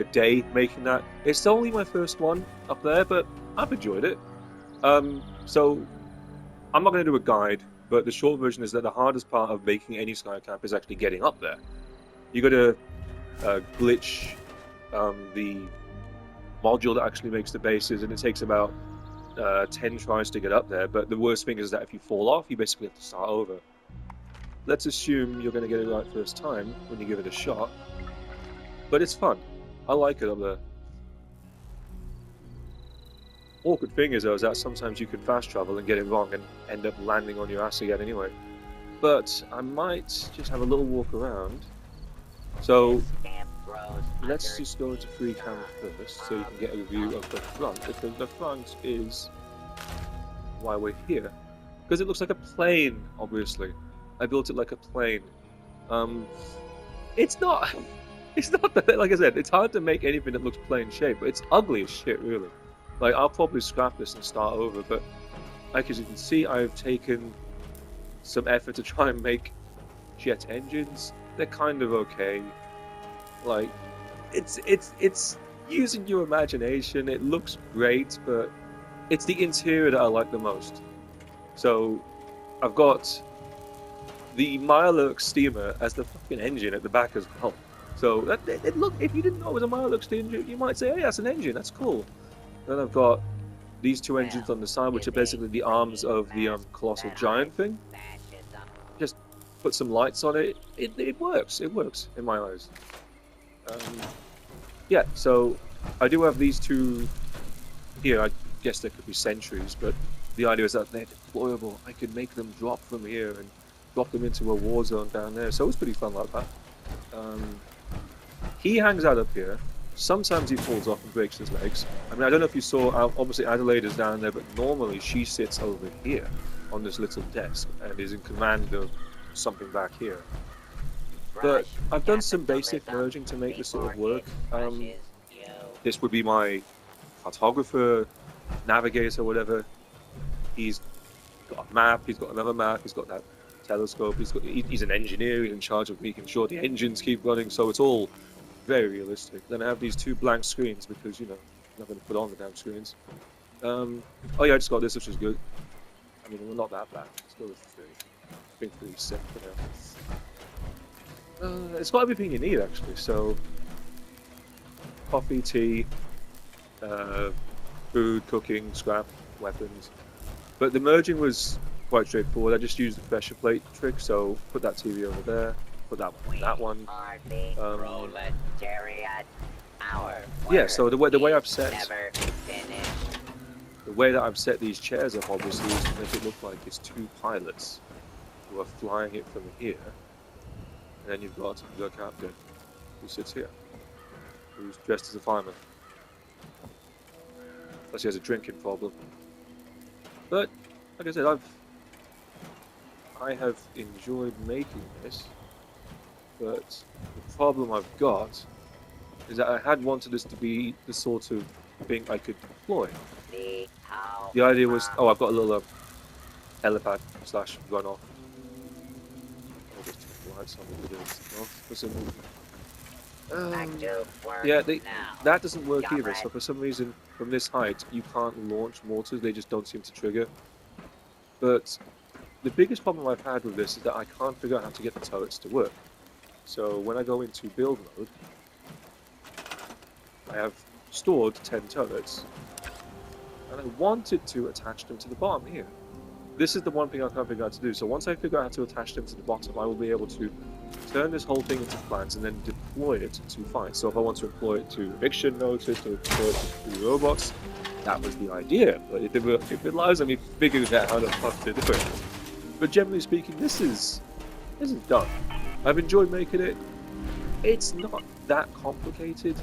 a day making that. It's only my first one up there, but I've enjoyed it. So I'm not going to do a guide, but the short version is that the hardest part of making any sky camp is actually getting up there. You got to glitch the module that actually makes the bases, and it takes about 10 tries to get up there. But the worst thing is that if you fall off, you basically have to start over. Let's assume you're going to get it right first time when you give it a shot, but it's fun. I like it up there. Awkward thing is, though, is that sometimes you could fast travel and get it wrong and end up landing on your ass again anyway. But I might just have a little walk around. So let's just go into free camera first, so you can get a view of the front, because the front is why we're here. Because it looks like a plane, obviously. I built it like a plane. It's not. It's not that, like I said, it's hard to make anything that looks plane shaped, but it's ugly as shit, really. Like, I'll probably scrap this and start over, but like as you can see, I've taken some effort to try and make jet engines. They're kind of okay. Like, it's using your imagination. It looks great, but it's the interior that I like the most. So, I've got the Mirelurk steamer as the fucking engine at the back as well. So look, if you didn't know it was a Mirelurk steamer, you might say, hey, that's an engine, that's cool. Then I've got these two engines on the side, which are basically the arms of the colossal giant thing. Just put some lights on it. It works. It works in my eyes. Yeah, so I do have these two here. I guess there could be sentries, but the idea is that they're deployable. I could make them drop from here and drop them into a war zone down there. So it's pretty fun like that. He hangs out up here. Sometimes he falls off and breaks his legs. I mean, I don't know if you saw, obviously Adelaide is down there, but normally she sits over here on this little desk and is in command of something back here. But I've done some basic merging to make this sort of work. This would be my cartographer, navigator, whatever. He's got a map, he's got another map, he's got that telescope, he's an engineer, he's in charge of making sure the engines keep running, so it's all very realistic. Then I have these two blank screens because, you know, I'm not going to put on the damn screens. Oh yeah, I just got this, which is good. I mean, we're not that bad. Still a 3. I think 3 set for now. It's got everything you need, actually. So, coffee, tea, food, cooking, scrap, weapons. But the merging was quite straightforward. I just used the pressure plate trick, so put that TV over there. Put that one, yeah, so the way I've set these chairs up, obviously, is to make it look like it's two pilots who are flying it from here, and then you've got the captain who sits here, who's dressed as a fireman. Unless he has a drinking problem. But like I said, I have enjoyed making this. But the problem I've got is that I had wanted this to be the sort of thing I could deploy. The idea was, oh, I've got a little helipad / runoff. I'll just turn the lights on the video. Yeah, that doesn't work either. So for some reason, from this height, you can't launch mortars. They just don't seem to trigger. But the biggest problem I've had with this is that I can't figure out how to get the turrets to work. So when I go into build mode, I have stored 10 turrets, and I wanted to attach them to the bottom here. This is the one thing I can't figure out to do. So once I figure out how to attach them to the bottom, I will be able to turn this whole thing into plans and then deploy it to fight. So if I want to deploy it to eviction notice or deploy it to robots, that was the idea. But if it lies on me figuring out how the fuck to do it. But generally speaking, this is done. I've enjoyed making it. It's not that complicated.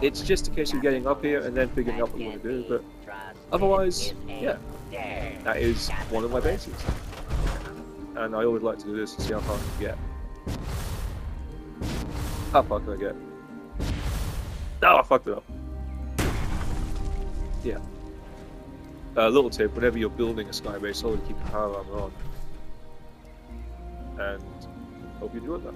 It's just a case of getting up here and then figuring out what you want to do. But otherwise, yeah, that is one of my bases. And I always like to do this to see how far I can get. How far can I get? Oh, I fucked it up. Yeah. A little tip, whenever you're building a skybase, always keep the power armor on. And hope you enjoyed that.